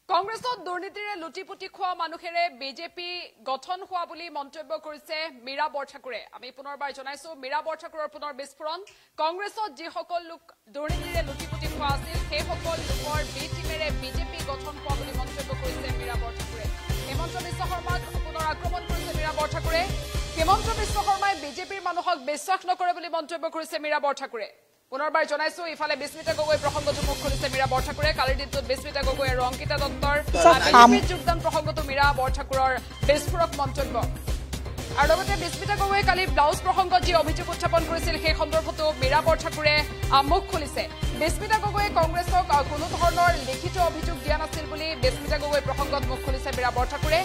কংগ্ৰেছত দুৰ্নীতিৰে লুটিপুটি খোৱা মানুহেৰে বিজেপি গঠন হোৱা বুলি মন্তব্য কৰিছে মীৰা বৰঠাকুৰে। আমি পুনৰবাৰ জনাইছো মীৰা বৰঠাকুৰৰ পুনৰ বিস্ফোৰণ। কংগ্ৰেছত যিসকল লোক দুৰ্নীতিৰে লুটিপুটি খোৱা আছিল সেইসকল লোকৰ বি টিমেৰে বিজেপি গঠন হোৱা বুলি মন্তব্য কৰিছে মীৰা বৰঠাকুৰে। হিমন্ত বিশ্ব শৰ্মাক পুনৰ আক্ৰমণ কৰিছে মীৰা বৰঠাকুৰে। হিমন্ত বিশ্ব শৰ্মাই বিজেপিৰ মানুহক বিশ্বাস নকৰে বুলি মন্তব্য কৰিছে মীৰা বৰঠাকুৰে। পুনৰবাৰ জনাইছো ইফালে বিস্মিতা গগৈ প্ৰসংগটো মুখ খুলিছে মীৰা বৰঠাকুৰে। কালিৰ দিনটোত বিস্মিতা গগৈ আৰু অংকিতা দত্তৰ বিজেপিৰ যোগদান প্ৰসংগটো মীৰা বৰঠাকুৰৰ বিস্ফোৰক মন্তব্য। আৰু লগতে বিস্মিতা গগৈ কালি ব্লাউজ প্ৰসংগত যি অভিযোগ উত্থাপন কৰিছিল সেই সন্দৰ্ভতো মীৰা বৰঠাকুৰে মুখ খুলিছে। বিস্মিতা গগৈয়ে কংগ্ৰেছক কোনো ধৰণৰ লিখিত অভিযোগ দিয়া নাছিল বুলি বিস্মিতা গগৈ প্ৰসংগত মুখ খুলিছে মীৰা বৰঠাকুৰে।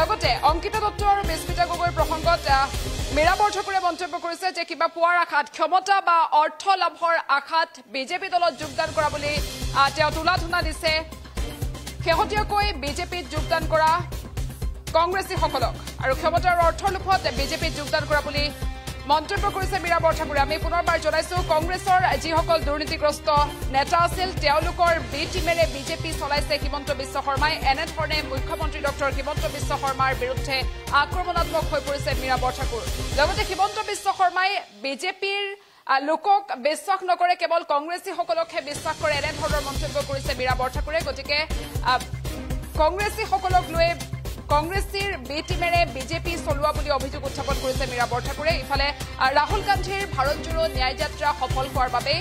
লগতে অংকিতা দত্ত আৰু বিস্মিতা গগৈৰ প্ৰসংগত মীৰা বৰঠাকুৰে মন্তব্য কৰিছে যে কিবা পোৱাৰ আশাত ক্ষমতা বা অৰ্থ লাভৰ আশাত বিজেপি দলত যোগদান কৰা বুলি তেওঁ তুলাধুনা দিছে শেহতীয়াকৈ বিজেপিত যোগদান কৰা কংগ্ৰেছীসকলক আৰু ক্ষমতাৰ অৰ্থৰ লোভত বিজেপিত যোগদান কৰা বুলি মন্তব্য কৰিছে মীৰা বৰঠাকুৰে। আমি পুনৰবাৰ জনাইছো কংগ্ৰেছৰ যিসকল দুৰ্নীতিগ্ৰস্ত নেতা আছিল তেওঁলোকৰ বি টিমেৰে বিজেপি চলাইছে হিমন্ত বিশ্ব শৰ্মাই। এনেধৰণে মুখ্যমন্ত্ৰী ডক্টৰ হিমন্ত বিশ্ব শৰ্মাৰ বিৰুদ্ধে আক্ৰমণাত্মক হৈ পৰিছে মীৰা বৰঠাকুৰ। লগতে হিমন্ত বিশ্ব শৰ্মাই বিজেপিৰ লোকক বিশ্বাস নকৰে, কেৱল কংগ্ৰেছীসকলকহে বিশ্বাস কৰে, এনেধৰণৰ মন্তব্য কৰিছে মীৰা বৰঠাকুৰে। গতিকে কংগ্ৰেছীসকলক লৈ কংগ্ৰেছীৰ বি টিমেৰে বিজেপি চলোৱা বুলি অভিযোগ উত্থাপন কৰিছে মীৰা বৰঠাকুৰে। ইফালে ৰাহুল গান্ধীৰ ভাৰত জোড়ো ন্যায় যাত্ৰা সফল হোৱাৰ বাবে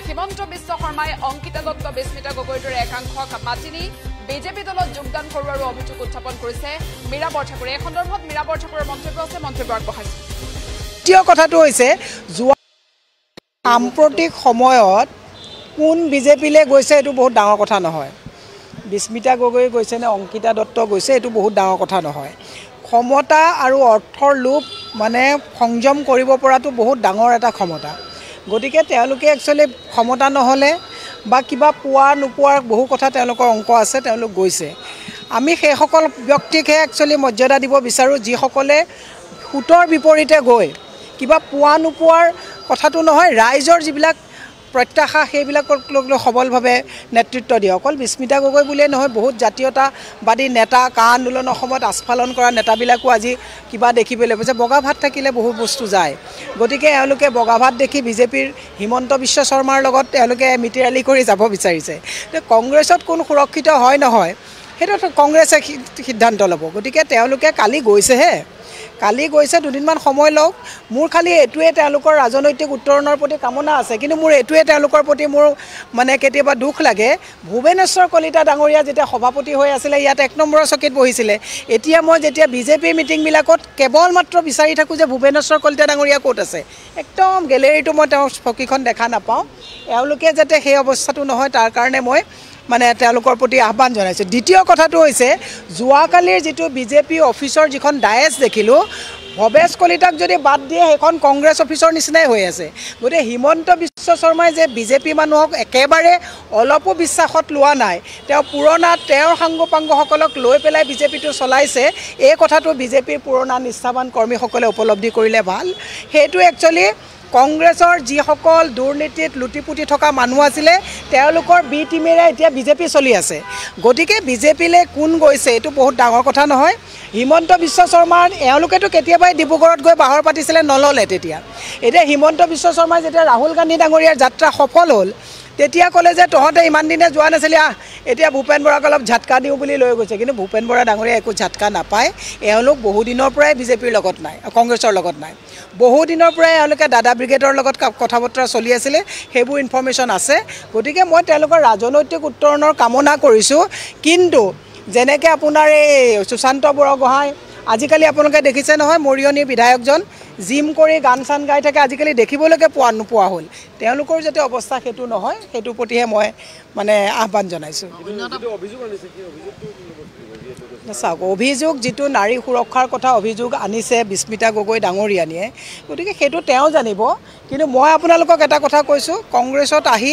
হিমন্ত বিশ্ব শৰ্মাই অংকিতা দত্ত বিস্মিতা গগৈৰ দৰে একাংশক মাতি নি বিজেপি দলত যোগদান কৰোৱাৰ অভিযোগ উত্থাপন কৰিছে মীৰা বৰঠাকুৰে। এই সন্দৰ্ভত মীৰা বৰঠাকুৰৰ মন্তব্য আছে, মন্তব্য আগবঢ়াইছে। দ্বিতীয় কথাটো হৈছে যোৱা সাম্প্ৰতিক সময়ত কোন বিজেপিলৈ গৈছে এইটো বহুত ডাঙৰ কথা নহয়। বিস্মিতা গগৈ গৈছে নে অংকিতা দত্ত গৈছে এইটো বহুত ডাঙৰ কথা নহয়। ক্ষমতা আৰু অৰ্থৰ লোভ মানে সংযম কৰিব পৰাটো বহুত ডাঙৰ এটা ক্ষমতা। গতিকে তেওঁলোকে একচুৱেলি ক্ষমতা নহ'লে বা কিবা পোৱা নোপোৱাৰ বহু কথা তেওঁলোকৰ অংক আছে, তেওঁলোক গৈছে। আমি সেইসকল ব্যক্তিকহে একচুৱেলি মৰ্যাদা দিব বিচাৰোঁ যিসকলে সুতৰ বিপৰীতে গৈ কিবা পোৱা নোপোৱাৰ কথাটো নহয়, ৰাইজৰ যিবিলাক প্ৰত্যাশা সেইবিলাকক লৈ সবলভাৱে নেতৃত্ব দিয়ে। অকল বিস্মিতা গগৈ বুলিয়ে নহয়, বহুত জাতীয়তাবাদী নেতা কা আন্দোলনৰ সময়ত আস্ফালন কৰা নেতাবিলাকো আজি কিবা দেখিবলৈ পাইছে। বগা ভাত থাকিলে বহুত বস্তু যায়। গতিকে এওঁলোকে বগা ভাত দেখি বিজেপিৰ হিমন্ত বিশ্ব শৰ্মাৰ লগত তেওঁলোকে মিতিৰালি কৰি যাব বিচাৰিছে। কংগ্ৰেছত কোন সুৰক্ষিত হয় নহয় সেইটো কংগ্ৰেছে সিদ্ধান্ত ল'ব। গতিকে তেওঁলোকে কালি গৈছেহে, কালি গৈছে, দুদিনমান সময় লওক। মোৰ খালি এইটোৱে তেওঁলোকৰ ৰাজনৈতিক উত্তৰণৰ প্ৰতি কামনা আছে, কিন্তু মোৰ এইটোৱে তেওঁলোকৰ প্ৰতি মোৰ মানে কেতিয়াবা দুখ লাগে। ভূৱনেশ্বৰ কলিতা ডাঙৰীয়া যেতিয়া সভাপতি হৈ আছিলে ইয়াত 1 নম্বৰৰ চকীত বহিছিলে। এতিয়া মই যেতিয়া বিজেপিৰ মিটিংবিলাকত কেৱল মাত্ৰ বিচাৰি থাকোঁ যে ভূৱনেশ্বৰ কলিতা ডাঙৰীয়া ক'ত আছে। একদম গেলেৰীটো মই তেওঁৰ চকীখন দেখা নাপাওঁ। এওঁলোকে যাতে সেই অৱস্থাটো নহয় তাৰ কাৰণে মই মানে তেওঁলোকৰ প্ৰতি আহ্বান জনাইছোঁ। দ্বিতীয় কথাটো হৈছে যোৱাকালিৰ যিটো বিজেপি অফিচৰ যিখন ডায়েছ দেখিলোঁ, ভৱেশ কলিতাক যদি বাদ দিয়ে সেইখন কংগ্ৰেছ অফিচৰ নিচিনাই হৈ আছে। গতিকে হিমন্ত বিশ্ব শৰ্মাই যে বিজেপি মানুহক একেবাৰে অলপো বিশ্বাসত লোৱা নাই, তেওঁ পুৰণা তেওঁৰ সাংগপাংগসকলক লৈ পেলাই বিজেপিটো চলাইছে, এই কথাটো বিজেপিৰ পুৰণা নিষ্ঠাবান কৰ্মীসকলে উপলব্ধি কৰিলে ভাল। সেইটো একচুৱেলি কংগ্ৰেছৰ যিসকল দুৰ্নীতিত লুটিপুটি থকা মানুহ আছিলে তেওঁলোকৰ বি টিমেৰে এতিয়া বিজেপি চলি আছে। গতিকে বিজেপিলৈ কোন গৈছে এইটো বহুত ডাঙৰ কথা নহয়। হিমন্ত বিশ্ব শৰ্মাৰ এওঁলোকেতো কেতিয়াবাই ডিব্ৰুগড়ত গৈ বাহৰ পাতিছিলে, নল'লে তেতিয়া। এতিয়া হিমন্ত বিশ্ব শৰ্মাই যেতিয়া ৰাহুল গান্ধী ডাঙৰীয়াৰ যাত্ৰা সফল হ'ল তেতিয়া ক'লে যে তহঁতে ইমান দিনে যোৱা নাছিলি, এতিয়া ভূপেন বৰাক অলপ ঝাটকা দিওঁ বুলি লৈ গৈছে। কিন্তু ভূপেন বৰা ডাঙৰীয়া একো ঝাটকা নাপায়। এওঁলোক বহুদিনৰ পৰাই বিজেপিৰ লগত নাই, কংগ্ৰেছৰ লগত নাই। বহুদিনৰ পৰাই এওঁলোকে দাদা ব্ৰিগেডৰ লগত কথা বতৰা চলি আছিলে, সেইবোৰ ইনফৰ্মেশ্যন আছে। গতিকে মই তেওঁলোকৰ ৰাজনৈতিক উত্তৰণৰ কামনা কৰিছোঁ। কিন্তু যেনেকৈ আপোনাৰ এই সুশান্ত বৰগোহাঁই, আজিকালি আপোনালোকে দেখিছে নহয় মৰিয়নিৰ বিধায়কজন জিম কৰি গান চান গাই থাকে, আজিকালি দেখিবলৈকে নোপোৱা হ'ল। তেওঁলোকৰ যাতে অৱস্থা সেইটো নহয়, সেইটোৰ প্ৰতিহে মই মানে আহ্বান জনাইছোঁ। চাওক, অভিযোগ যিটো নাৰী সুৰক্ষাৰ কথা অভিযোগ আনিছে বিস্মিতা গগৈ ডাঙৰীয়ানীয়ে, গতিকে সেইটো তেওঁ জানিব। কিন্তু মই আপোনালোকক এটা কথা কৈছোঁ, কংগ্ৰেছত আহি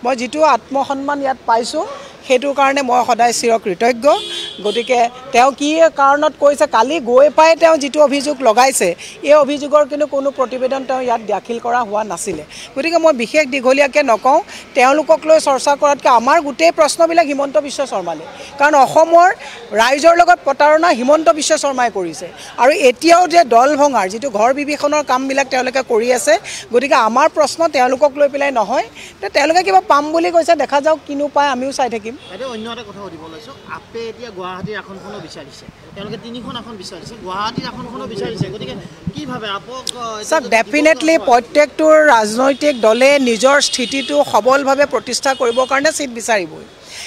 মই যিটো আত্মসন্মান ইয়াত পাইছোঁ সেইটোৰ কাৰণে মই সদায় চিৰকৃতজ্ঞ। গতিকে তেওঁ কি কাৰণত কৈছে কালি গৈ পাই তেওঁ যিটো অভিযোগ লগাইছে এই অভিযোগৰ কিন্তু কোনো প্ৰতিবেদন তেওঁ ইয়াত দাখিল কৰা হোৱা নাছিলে গতিকে মই বিশেষ দীঘলীয়াকৈ নকওঁ তেওঁলোকক লৈ চৰ্চা কৰাতকৈ আমাৰ গোটেই প্ৰশ্নবিলাক হিমন্ত বিশ্ব শৰ্মালৈ কাৰণ অসমৰ ৰাইজৰ লগত প্ৰতাৰণা হিমন্ত বিশ্ব শৰ্মাই কৰিছে আৰু এতিয়াও যে দল ভঙাৰ যিটো ঘৰ বিভীষণৰ কামবিলাক তেওঁলোকে কৰি আছে গতিকে আমাৰ প্ৰশ্ন তেওঁলোকক লৈ পেলাই নহয় তেওঁলোকে কিবা পাম বুলি কৈছে দেখা যাওক কিনো পায় আমিও চাই থাকিম এতিয়া অন্য এটা কথা সুধিব লৈছোঁ আপে এতিয়া গুৱাহাটীৰ আসনখনো বিচাৰিছে তেওঁলোকে 3খন আসন বিচাৰিছে গুৱাহাটীৰ আসনখনো বিচাৰিছে গতিকে কি ভাবে আপক চাওক ডেফিনেটলি প্ৰত্যেকটো ৰাজনৈতিক দলে নিজৰ স্থিতিটো সবলভাৱে প্ৰতিষ্ঠা কৰিবৰ কাৰণে চিট বিচাৰিবই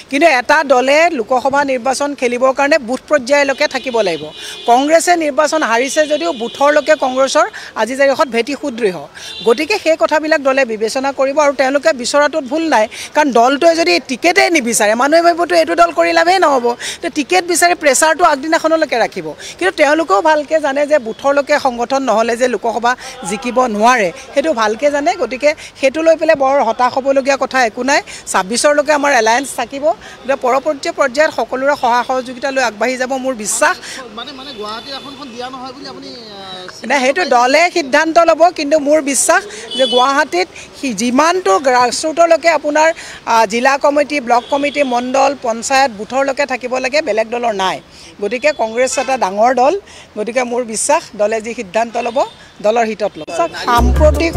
কিন্তু এটা দলে লোকসভা নিৰ্বাচন খেলিবৰ কাৰণে বুথ পৰ্যায়লৈকে থাকিব লাগিব কংগ্ৰেছে নিৰ্বাচন হাৰিছে যদিও বুথৰলৈকে কংগ্ৰেছৰ আজি তাৰিখত ভেটি সুদৃঢ় গতিকে সেই কথাবিলাক দলে বিবেচনা কৰিব আৰু তেওঁলোকে বিচৰাটোত ভুল নাই কাৰণ দলটোৱে যদি টিকেটেই নিবিচাৰে মানুহে ভাবিবতো এইটো দল কৰি লাভেই নহ'ব তো টিকেট বিচাৰি প্ৰেছাৰটো আগদিনাখনলৈকে ৰাখিব কিন্তু তেওঁলোকেও ভালকৈ জানে যে বুথৰলৈকে সংগঠন নহ'লে যে লোকসভা জিকিব নোৱাৰে সেইটো ভালকৈ জানে গতিকে সেইটো লৈ পেলাই বৰ হতাশ হ'বলগীয়া কথা একো নাই 26লৈকে আমাৰ এলায়েন্স থাকিব পৰৱৰ্তী পৰ্যায়ত সকলোৰে সহায় সহযোগিতা লৈ আগবাঢ়ি যাব মোৰ বিশ্বাস মানে গুৱাহাটীৰ আসনখন দিয়া নহয় বুলি আপুনি নাই সেইটো দলে সিদ্ধান্ত ল'ব কিন্তু মোৰ বিশ্বাস যে গুৱাহাটীত যিমানটো গ্ৰাছৰুটলৈকে আপোনাৰ জিলা কমিটি ব্লক কমিটি মণ্ডল পঞ্চায়ত বুথৰলৈকে থাকিব লাগে বেলেগ দলৰ নাই গতিকে কংগ্ৰেছ এটা ডাঙৰ দল গতিকে মোৰ বিশ্বাস দলে যি সিদ্ধান্ত ল'ব দলৰ হিতত ল'ব সাম্প্ৰতিক